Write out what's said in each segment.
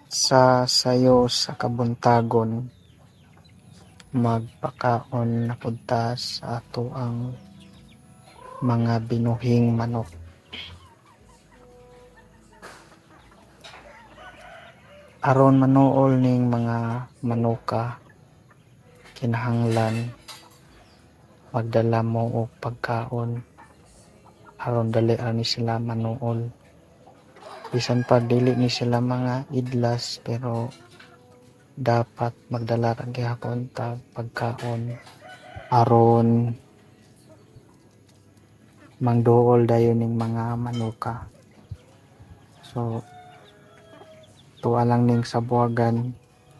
Sa sayo sa kabuntagon, magpakaon na punta sa ato ang mga binuhing manok. Aron manuol ning mga manuka, kinahanglan magdala mo og pagkaon aron dali ni sila manuol. Bisan pa dili ni sila mga idlas, pero dapat magdala ka gihapon ta pagkaon aron mangduol dayon ning mga manuka. So tuwa lang ning sabuagan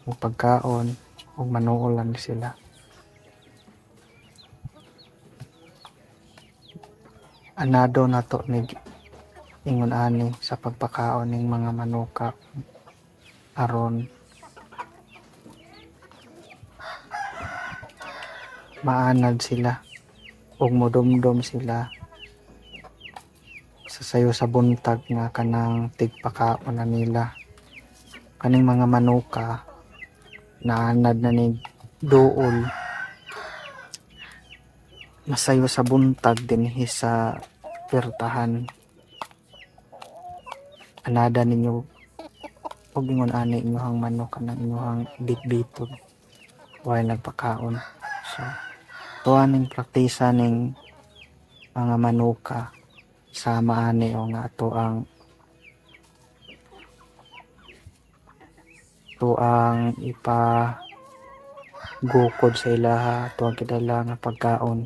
og pagkaon ug manuol lang sila. Anado nato ni ingon ani sa pagpakaon ning mga manuka aron maanad sila ug modumdum sila sa sayo sa buntag nga kanang tigpakaon na nila. Kaning mga manuka naanad na ni duol masayo sa buntag dinhi sa pertahan. Anada ninyo ug ingon ani inyohang manok kanang inyohang bitbiton way nagpakaon. So tuwa ning praktisa ning mga manuka sama ani o nga tuang ipa gukod sa ilaha tuang kidala nga pagkaon.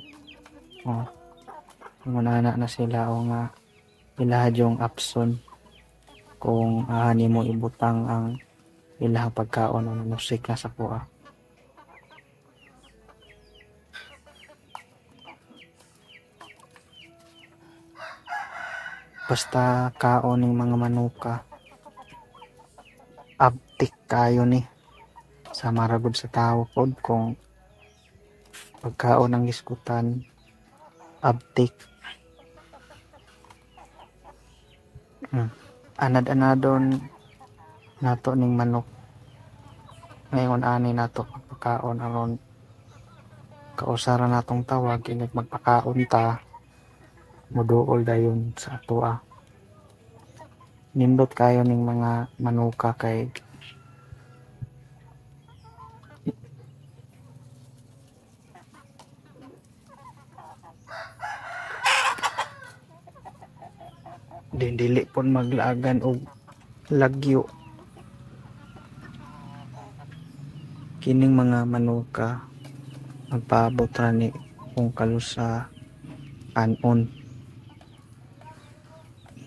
Manana na sila o nga ilaha yung apson kung ani mo ibutang ang ilahang pagkaon o musik na sa kuha. Basta kaon ng mga manuka abtik kayo ni sa maragod sa tao pod kung pagkaon ng iskutan abtik. Anad-anadon nato ning manok ngayon ani nato pagkaon aron kausara natong tawag inig magpakaon ta moduol dayon sa atoa. Nindot kayo ning mga manuka kay dili pon maglagan og lagyo. Kining mga manuka magpaabot ra ni kung kalusa anon.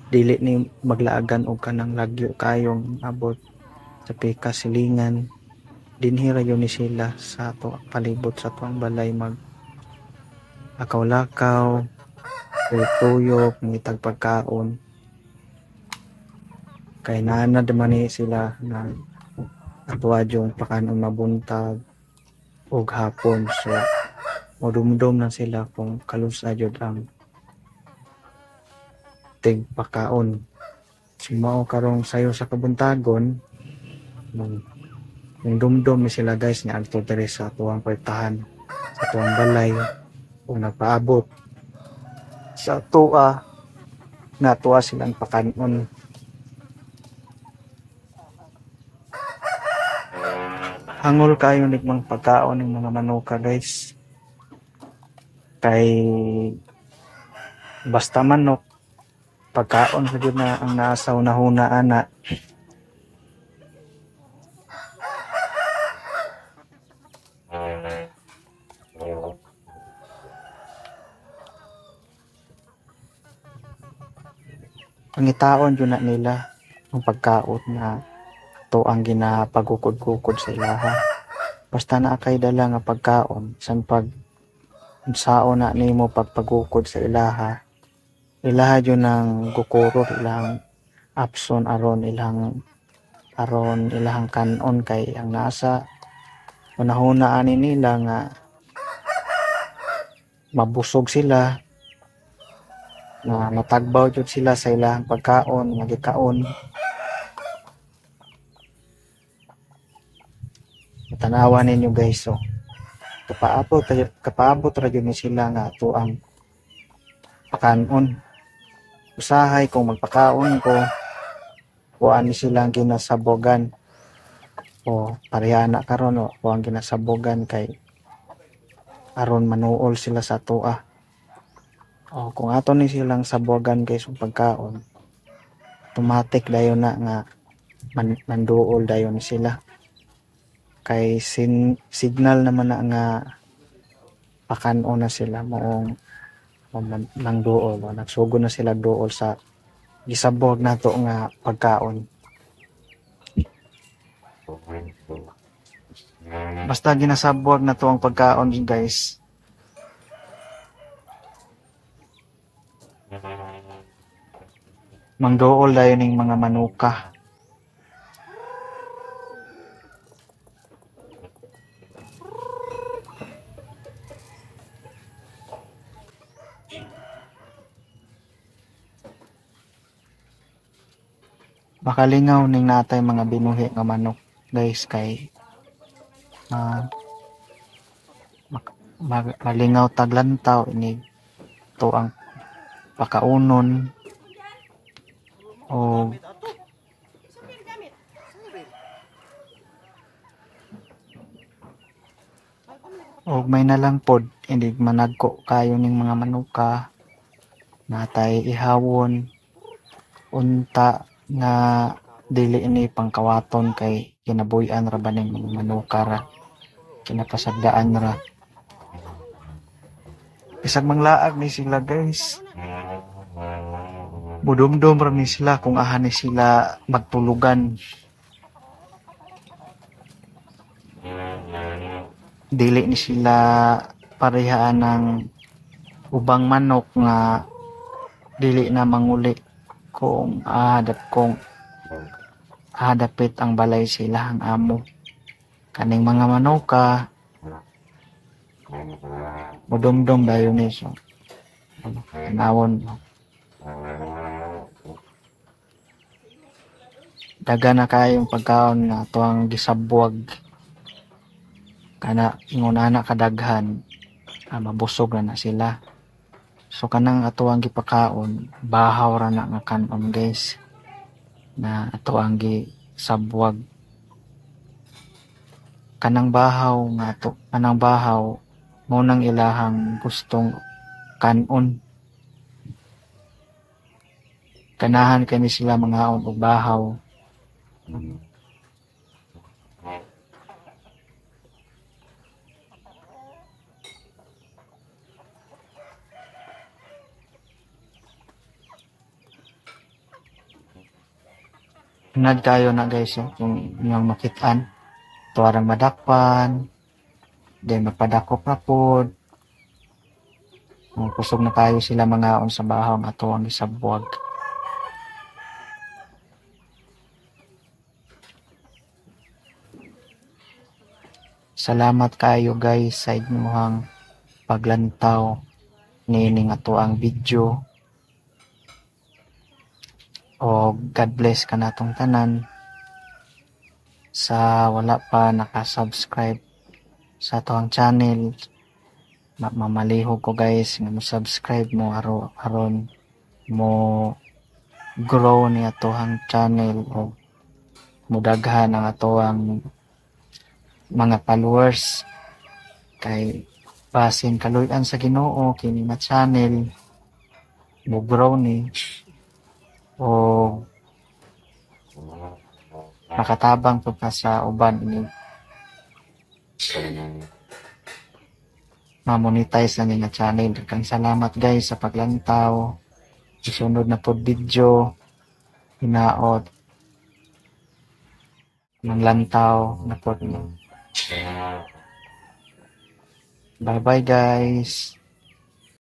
Dili ni maglaagan og kanang lagyo kayong abot sa pika silingan. Dinhi ra yun ni sila sa ato palibot sa tuang balay mag lakaw-lakaw, tuyok, ngitag pagkaon. Kay naanad man ni sila na atuadyong pakanon mabuntag og hapon. So modumdum na sila kung kalusa jud ang tigpakaon. Mao karong sayo sa kabuntagon yung dumdum ni sila guys ni adto diri sa tuwang kwartahan sa tuwang balay kung nagpaabot sa tuwa na tuwa silang pakanon. Hangol kayo nigmang pagkaon ng mga manuka guys kay basta manok pagkaon sa na ang nasa una-una ana. Pangitaon yun na nila ang pagkaon na to ang ginapagukod-kukod sa ilaha. Basta na kay dala nga pagkaon san pag sao na nimo pagpagukod sa ilaha yun ang gukurot ilang apson aron ilahang kanon kay ang nasa unahuna ani nila nga mabusog sila na matagbaw jud sila sa ilahang pagkaon nga gikaon. tanawan ninyo guys, so kapaabot ra gyud ni sila nga ato ang pakanon. Usahay kung magpakaon ko, kuan ni silang ginasabogan o pareha na karon o kuan ginasabogan kay aron manuol sila sa atoa. O kung ato ni silang sabogan guys og pagkaon, automatic dayon na nga manduol dayon sila. Kay signal naman na nga pakanon na sila moong nang duol o nagsugo na sila duol sa gisabog nato nga pagkaon. Basta ginasabog na to ang pagkaon guys, mangduol dayon ning mga manuka. Makalingaw ning natay mga binuhi nga manok guys kay malingaw taglantaw ini to ang pakaunon o may nalang pod hindi managko kayo ning mga manuka natay ihawon unta nga dili ini pangkawaton kay kinabuyan ra ba ning mga manuka ra, kinapasagdaan ra. Bisag manglaag ni sila guys, budumdum ra ni sila kung ahan ni sila magtulugan. Dili ni sila parehaan ng ubang manok nga dili na manguli kung hadapit ang balay sila ang amo. Kaning mga manuka mudumdum dayon ni so tanawon daga na kayong pagkaon nga tuang gisabwag kana ingon ana kadaghan mabusog na sila. So kanang ato ang gipakaon bahaw ra na nga kanon guys na ato ang gisabwag. Kanang bahaw mo nang ilahang gustong kanon. Kanahan kani sila mangaon og bahaw. Unad kayo na guys kung inyong makitaan tuwarang madakpan then magpadakop na pod kusog na kayo sila mangaon sa bahaw nga ato ang gisabwag. Salamat kayo guys sa inyong paglantaw nining ato ang video. O God bless ka natong tanan. Sa wala pa nakasubscribe sa atong channel, mamalihog ko guys nga mo-subscribe mo aron mo grow ni atohang channel o mudaghan ang atohang mga followers. Kay basin kaluy-an sa Ginoo kini nga channel mo grow ni o makatabang po ka sa uban ini ma-monetize na nga channel. Kang salamat guys sa paglantaw. Isunod na po video hinaot ng lantaw na po. Bye bye guys.